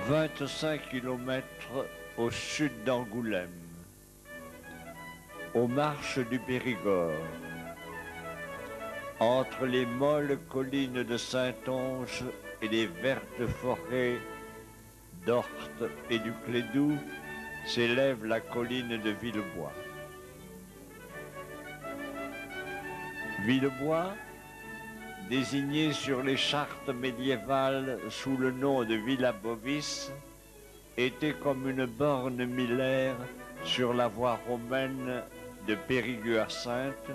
25 kilomètres au sud d'Angoulême, aux marches du Périgord, entre les molles collines de Saintonge et les vertes forêts d'Orthe et du Clédou, s'élève la colline de Villebois. Villebois, désigné sur les chartes médiévales sous le nom de Villa Bovis, était comme une borne millaire sur la voie romaine de Périgueux à Saintes,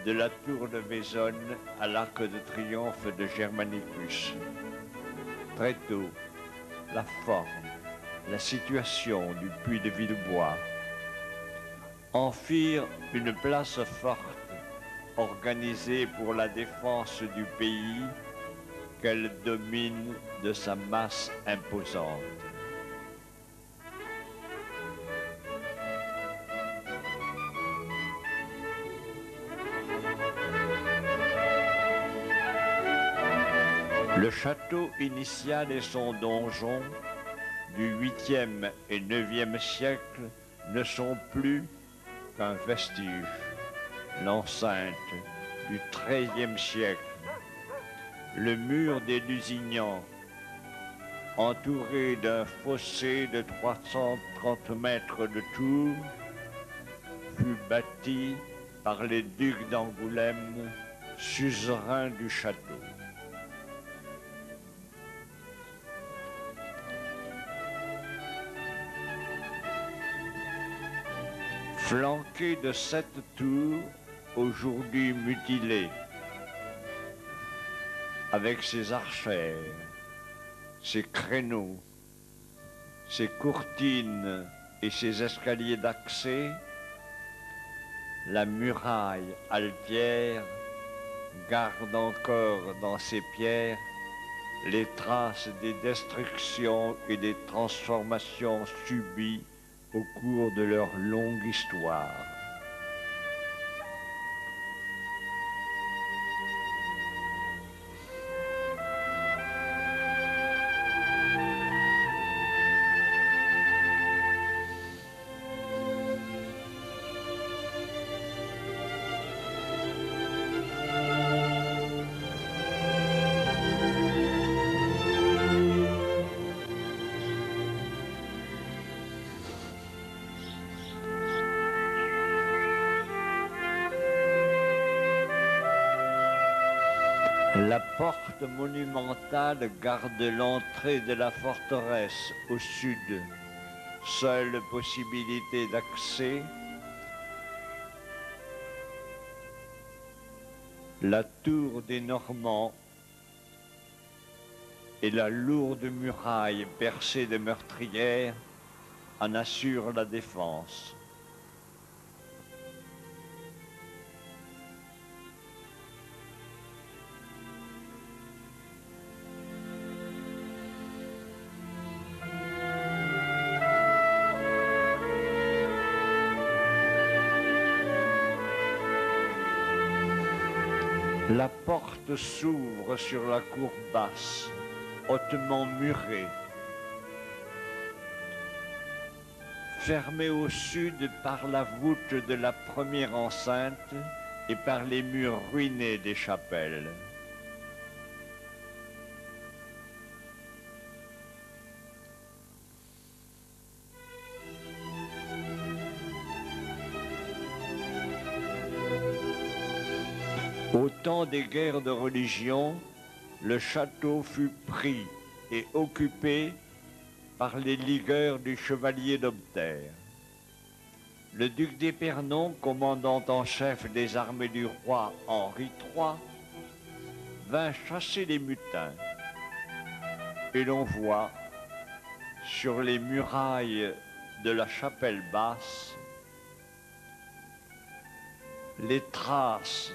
de la tour de Vaisonne à l'arc de triomphe de Germanicus. Très tôt, la forme, la situation du puy de Villebois en firent une place forte organisée pour la défense du pays qu'elle domine de sa masse imposante. Le château initial et son donjon du 8e et 9e siècle ne sont plus qu'un vestige. L'enceinte du XIIIe siècle, le mur des Lusignans, entouré d'un fossé de 330 mètres de tour, fut bâti par les ducs d'Angoulême, suzerains du château. Flanqué de 7 tours, aujourd'hui mutilées, avec ses archères, ses créneaux, ses courtines et ses escaliers d'accès, la muraille altière garde encore dans ses pierres les traces des destructions et des transformations subies au cours de leur longue histoire. La porte monumentale garde l'entrée de la forteresse au sud, seule possibilité d'accès. La tour des Normands et la lourde muraille percée de meurtrières en assurent la défense. La porte s'ouvre sur la cour basse, hautement murée. Fermée au sud par la voûte de la première enceinte et par les murs ruinés des chapelles. Au temps des guerres de religion, le château fut pris et occupé par les ligueurs du chevalier d'Obter. Le duc d'Épernon, commandant en chef des armées du roi Henri III, vint chasser les mutins. Et l'on voit sur les murailles de la chapelle basse les traces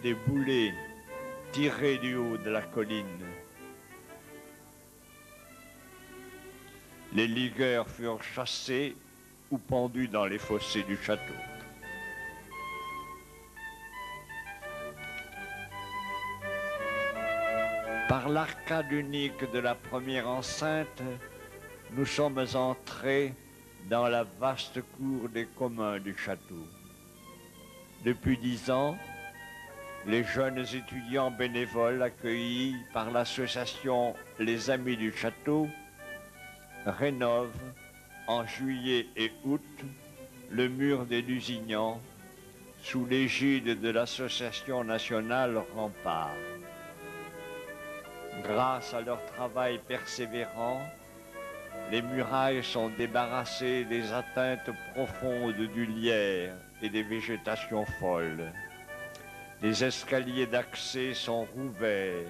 des boulets tirés du haut de la colline. Les ligueurs furent chassés ou pendus dans les fossés du château. Par l'arcade unique de la première enceinte nous sommes entrés dans la vaste cour des communs du château. Depuis 10 ans, les jeunes étudiants bénévoles accueillis par l'association Les Amis du Château rénovent en juillet et août le mur des Lusignans sous l'égide de l'association nationale Rempart. Grâce à leur travail persévérant, les murailles sont débarrassées des atteintes profondes du lierre et des végétations folles. Les escaliers d'accès sont rouverts.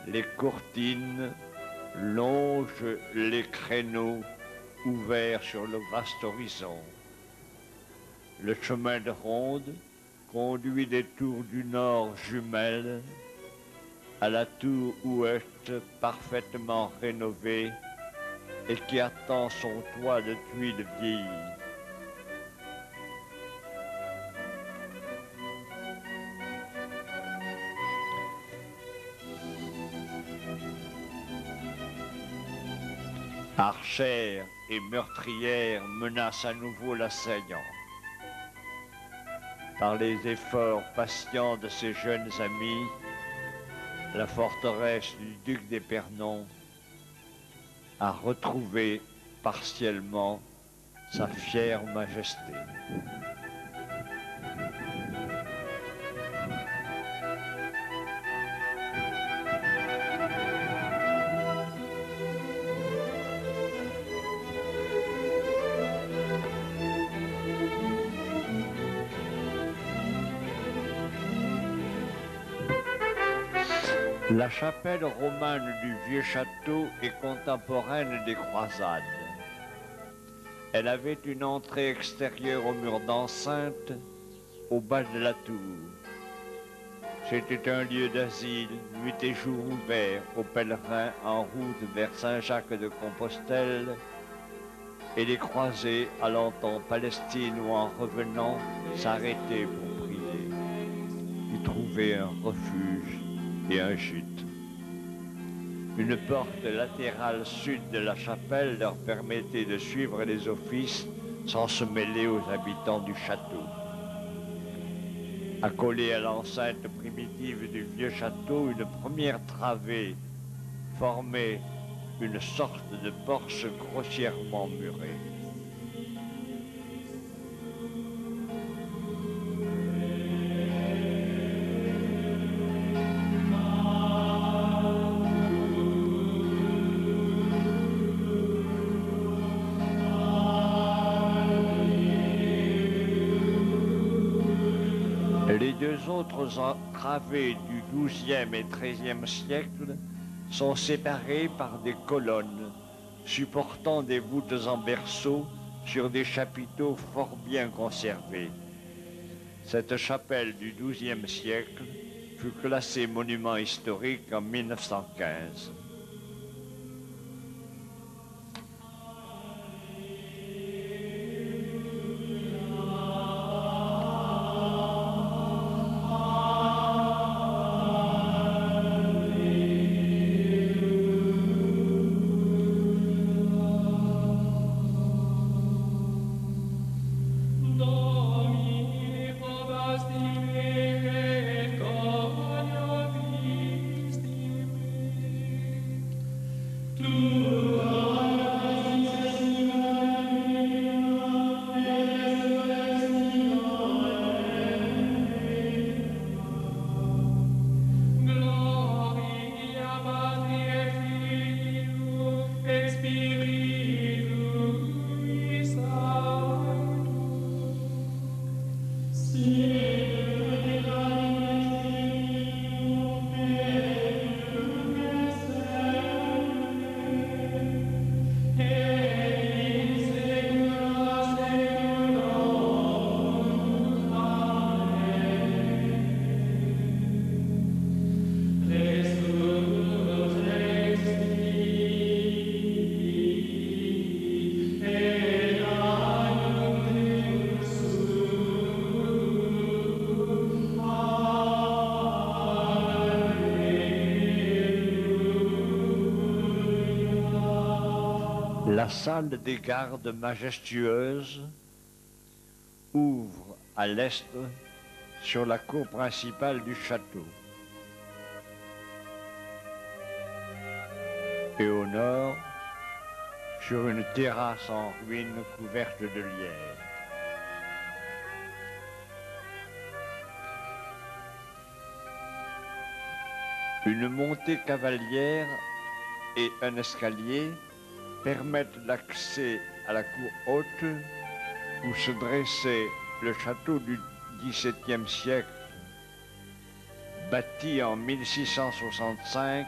Les courtines longent les créneaux ouverts sur le vaste horizon. Le chemin de ronde conduit des tours du nord jumelles à la tour ouest parfaitement rénovée et qui attend son toit de tuiles vieillies. Archère et meurtrière menacent à nouveau l'assaillant. Par les efforts patients de ses jeunes amis, la forteresse du duc d'Épernon a retrouvé partiellement sa fière majesté. La chapelle romane du vieux château est contemporaine des croisades. Elle avait une entrée extérieure au mur d'enceinte, au bas de la tour. C'était un lieu d'asile, nuit et jour ouvert aux pèlerins en route vers Saint-Jacques-de-Compostelle et les croisés allant en Palestine ou en revenant s'arrêtaient pour prier, y trouver un refuge et un gîte. Une porte latérale sud de la chapelle leur permettait de suivre les offices sans se mêler aux habitants du château. Accolée à l'enceinte primitive du vieux château, une première travée formait une sorte de porche grossièrement murée. Les deux autres travées du XIIe et XIIIe siècle sont séparées par des colonnes supportant des voûtes en berceau sur des chapiteaux fort bien conservés. Cette chapelle du XIIe siècle fut classée monument historique en 1915. La salle des gardes majestueuse ouvre à l'est sur la cour principale du château et au nord sur une terrasse en ruine couverte de lierre. Une montée cavalière et un escalier permettent l'accès à la cour haute où se dressait le château du XVIIe siècle, bâti en 1665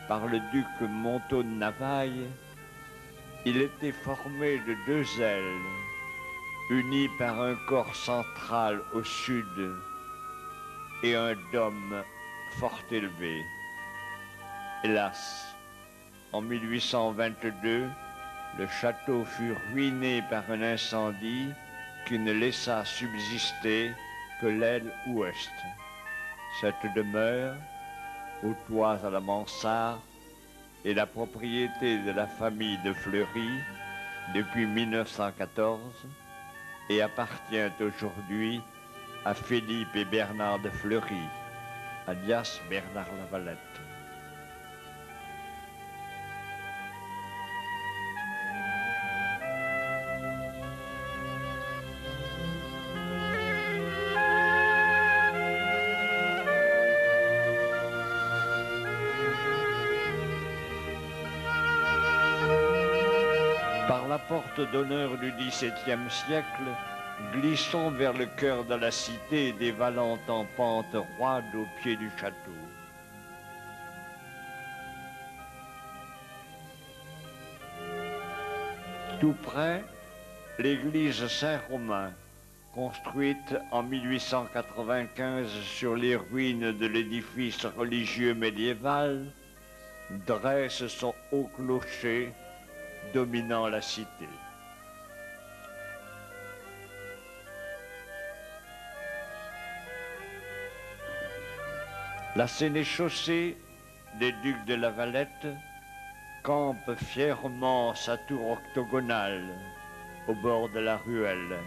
par le duc Montaut de Navailles. Il était formé de deux ailes, unies par un corps central au sud et un dôme fort élevé. Hélas, en 1822, le château fut ruiné par un incendie qui ne laissa subsister que l'aile ouest. Cette demeure, aux toits à la mansarde, est la propriété de la famille de Fleury depuis 1914 et appartient aujourd'hui à Philippe et Bernard de Fleury, alias Bernard Lavalette. Par la porte d'honneur du XVIIe siècle, glissons vers le cœur de la cité, dévalant en pente roide au pied du château. Tout près, l'église Saint-Romain, construite en 1895 sur les ruines de l'édifice religieux médiéval, dresse son haut clocher dominant la cité. La sénéchaussée des ducs de Lavalette campe fièrement sa tour octogonale au bord de la ruelle.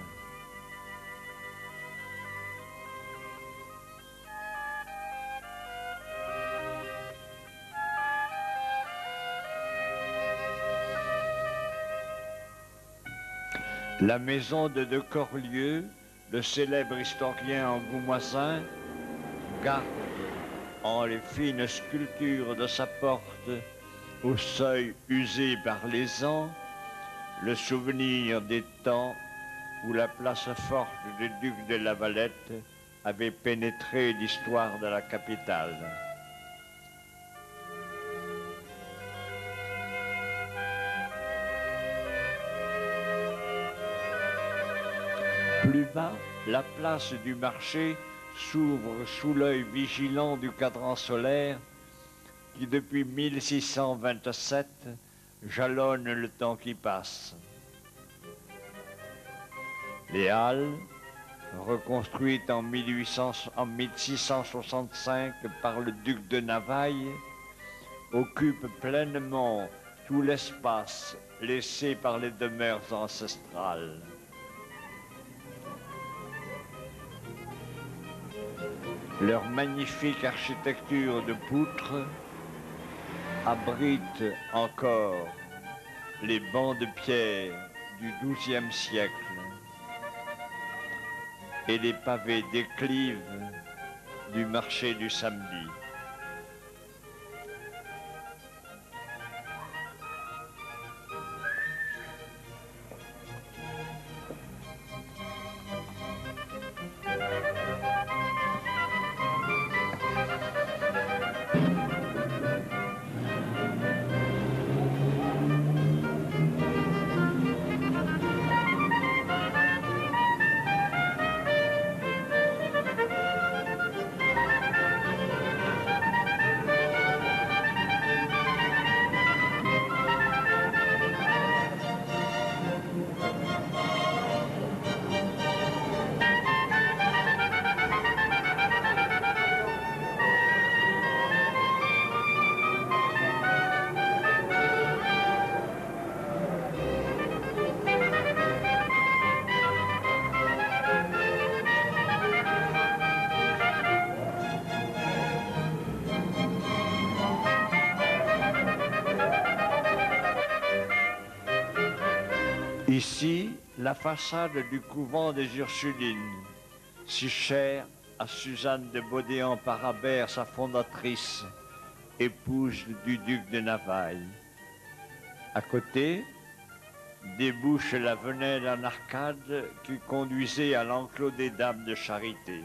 La maison de Corlieu, le célèbre historien angoumoisin, garde en les fines sculptures de sa porte, au seuil usé par les ans, le souvenir des temps où la place forte du duc de Lavalette avait pénétré l'histoire de la capitale. Plus bas, la place du marché s'ouvre sous l'œil vigilant du cadran solaire qui, depuis 1627, jalonne le temps qui passe. Les halles, reconstruites en 1665 par le duc de Navailles, occupent pleinement tout l'espace laissé par les demeures ancestrales. Leur magnifique architecture de poutres abrite encore les bancs de pierre du XIIe siècle et les pavés déclives du marché du samedi. Ici, la façade du couvent des Ursulines, si chère à Suzanne de Baudéan-Parabère, sa fondatrice, épouse du duc de Navailles. À côté, débouche la venelle en arcade qui conduisait à l'enclos des Dames de Charité.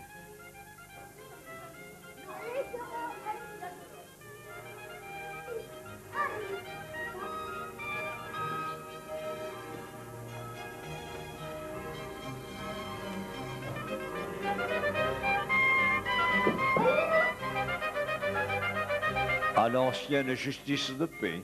À l'ancienne justice de paix.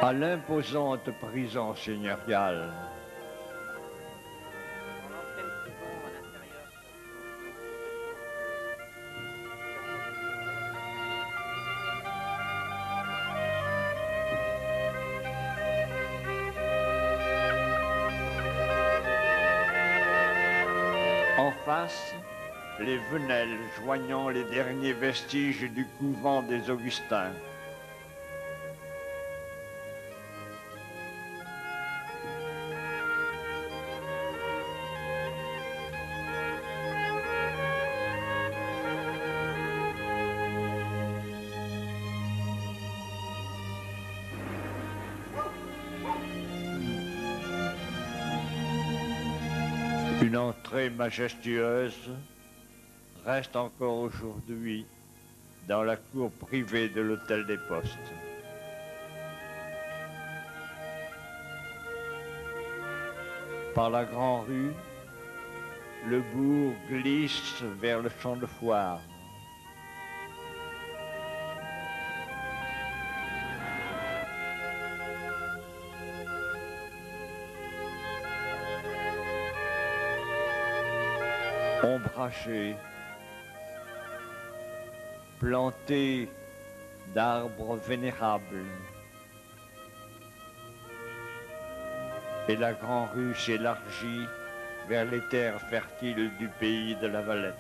À l'imposante prison seigneuriale. En face, les venelles joignant les derniers vestiges du couvent des Augustins. Une entrée majestueuse reste encore aujourd'hui dans la cour privée de l'hôtel des Postes. Par la grande rue, le bourg glisse vers le champ de foire. Ombragé, planté d'arbres vénérables. Et la grande rue s'élargit vers les terres fertiles du pays de la Valette.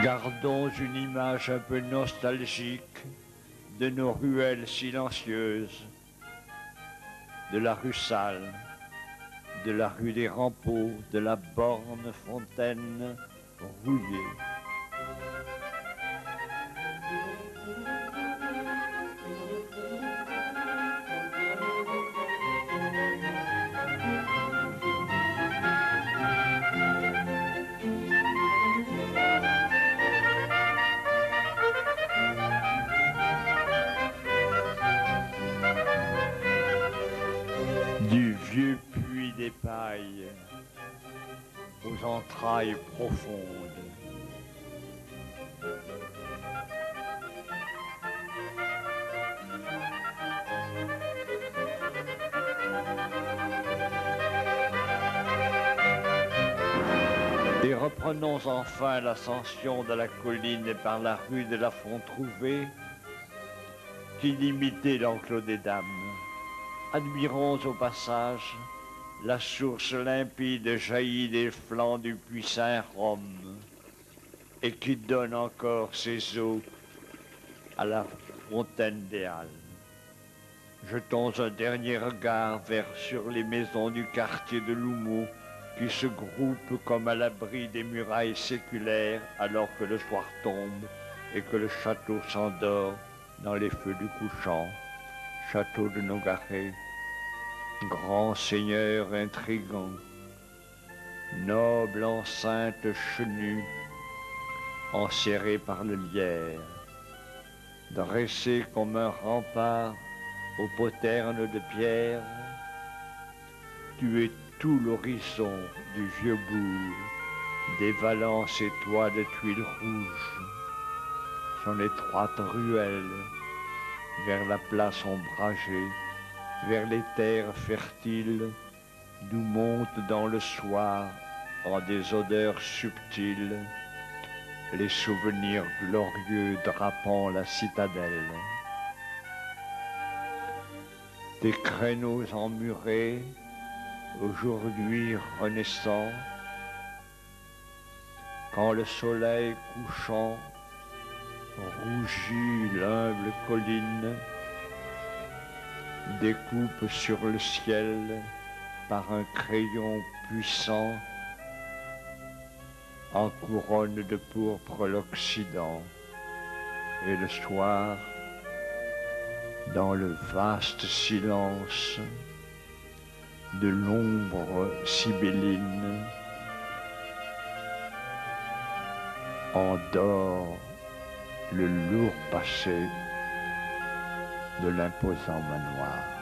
Gardons une image un peu nostalgique de nos ruelles silencieuses, de la rue Sale, de la rue des Rampeaux, de la borne Fontaine rouillée. Du vieux puits des pailles aux entrailles profondes. Et reprenons enfin l'ascension de la colline par la rue de la Font-Trouvé qui limitait l'enclos des Dames. Admirons au passage la source limpide jaillie des flancs du puits Saint-Rome et qui donne encore ses eaux à la fontaine des Halles. Jetons un dernier regard sur les maisons du quartier de L'Houmeau qui se groupent comme à l'abri des murailles séculaires alors que le soir tombe et que le château s'endort dans les feux du couchant. Château de Nogaret, grand seigneur intrigant, noble enceinte chenue, enserrée par le lierre, dressé comme un rempart aux poternes de pierre, tu es tout l'horizon du vieux bourg, dévalant ses toits de tuiles rouges, son étroite ruelle, vers la place ombragée, vers les terres fertiles, d'où montent dans le soir, en des odeurs subtiles, les souvenirs glorieux drapant la citadelle. Des créneaux emmurés, aujourd'hui renaissants, quand le soleil couchant rougit l'humble colline, découpe sur le ciel par un crayon puissant, en couronne de pourpre l'Occident, et le soir, dans le vaste silence de l'ombre sibylline, endort le lourd passé de l'imposant manoir.